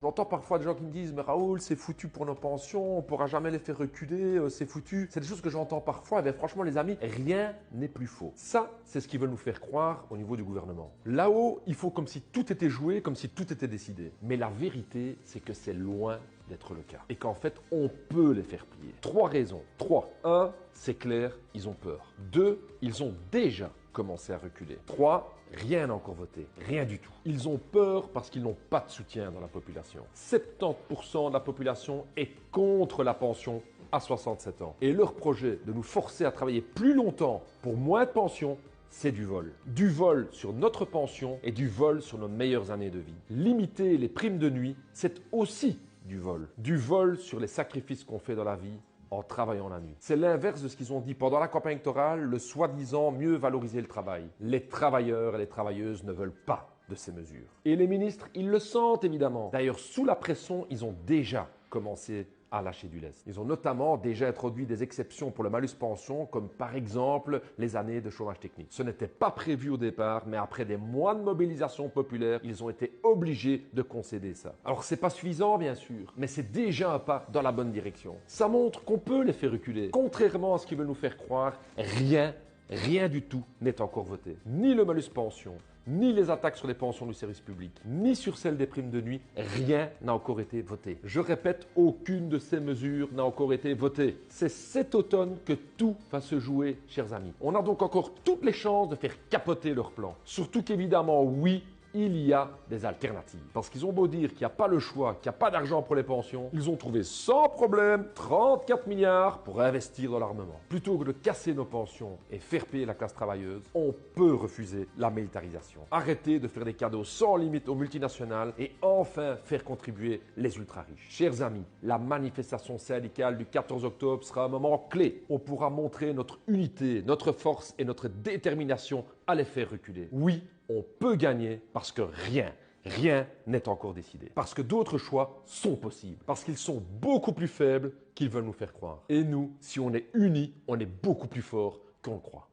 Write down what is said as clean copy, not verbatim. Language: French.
J'entends parfois des gens qui me disent « Mais Raoul, c'est foutu pour nos pensions, on ne pourra jamais les faire reculer, c'est foutu. » C'est des choses que j'entends parfois. Et franchement, les amis, rien n'est plus faux. Ça, c'est ce qu'ils veulent nous faire croire au niveau du gouvernement. Là-haut, il faut comme si tout était joué, comme si tout était décidé. Mais la vérité, c'est que c'est loin d'être le cas. Et qu'en fait, on peut les faire plier. 3 raisons. 3. 1, c'est clair, ils ont peur. 2, ils ont déjà commencé à reculer. 3, rien n'a encore voté. Rien du tout. Ils ont peur parce qu'ils n'ont pas de soutien dans la population. 70% de la population est contre la pension à 67 ans. Et leur projet de nous forcer à travailler plus longtemps pour moins de pension, c'est du vol. Du vol sur notre pension et du vol sur nos meilleures années de vie. Limiter les primes de nuit, c'est aussi du vol. Du vol sur les sacrifices qu'on fait dans la vie en travaillant la nuit. C'est l'inverse de ce qu'ils ont dit pendant la campagne électorale, le soi-disant mieux valoriser le travail. Les travailleurs et les travailleuses ne veulent pas de ces mesures. Et les ministres, ils le sentent évidemment. D'ailleurs, sous la pression, ils ont déjà commencé à lâcher du lest. Ils ont notamment déjà introduit des exceptions pour le malus pension, comme par exemple les années de chômage technique. Ce n'était pas prévu au départ, mais après des mois de mobilisation populaire, ils ont été obligés de concéder ça. Alors c'est pas suffisant bien sûr, mais c'est déjà un pas dans la bonne direction. Ça montre qu'on peut les faire reculer. Contrairement à ce qu'ils veulent nous faire croire, rien du tout n'est encore voté. Ni le malus pension, ni les attaques sur les pensions du service public, ni sur celles des primes de nuit, rien n'a encore été voté. Je répète, aucune de ces mesures n'a encore été votée. C'est cet automne que tout va se jouer, chers amis. On a donc encore toutes les chances de faire capoter leur plan. Surtout qu'évidemment, oui, il y a des alternatives. Parce qu'ils ont beau dire qu'il n'y a pas le choix, qu'il n'y a pas d'argent pour les pensions, ils ont trouvé sans problème 34 milliards pour investir dans l'armement. Plutôt que de casser nos pensions et faire payer la classe travailleuse, on peut refuser la militarisation. Arrêter de faire des cadeaux sans limite aux multinationales et enfin faire contribuer les ultra-riches. Chers amis, la manifestation syndicale du 14 octobre sera un moment clé. On pourra montrer notre unité, notre force et notre détermination à les faire reculer. Oui, on peut gagner parce que rien n'est encore décidé. Parce que d'autres choix sont possibles. Parce qu'ils sont beaucoup plus faibles qu'ils veulent nous faire croire. Et nous, si on est unis, on est beaucoup plus forts qu'on le croit.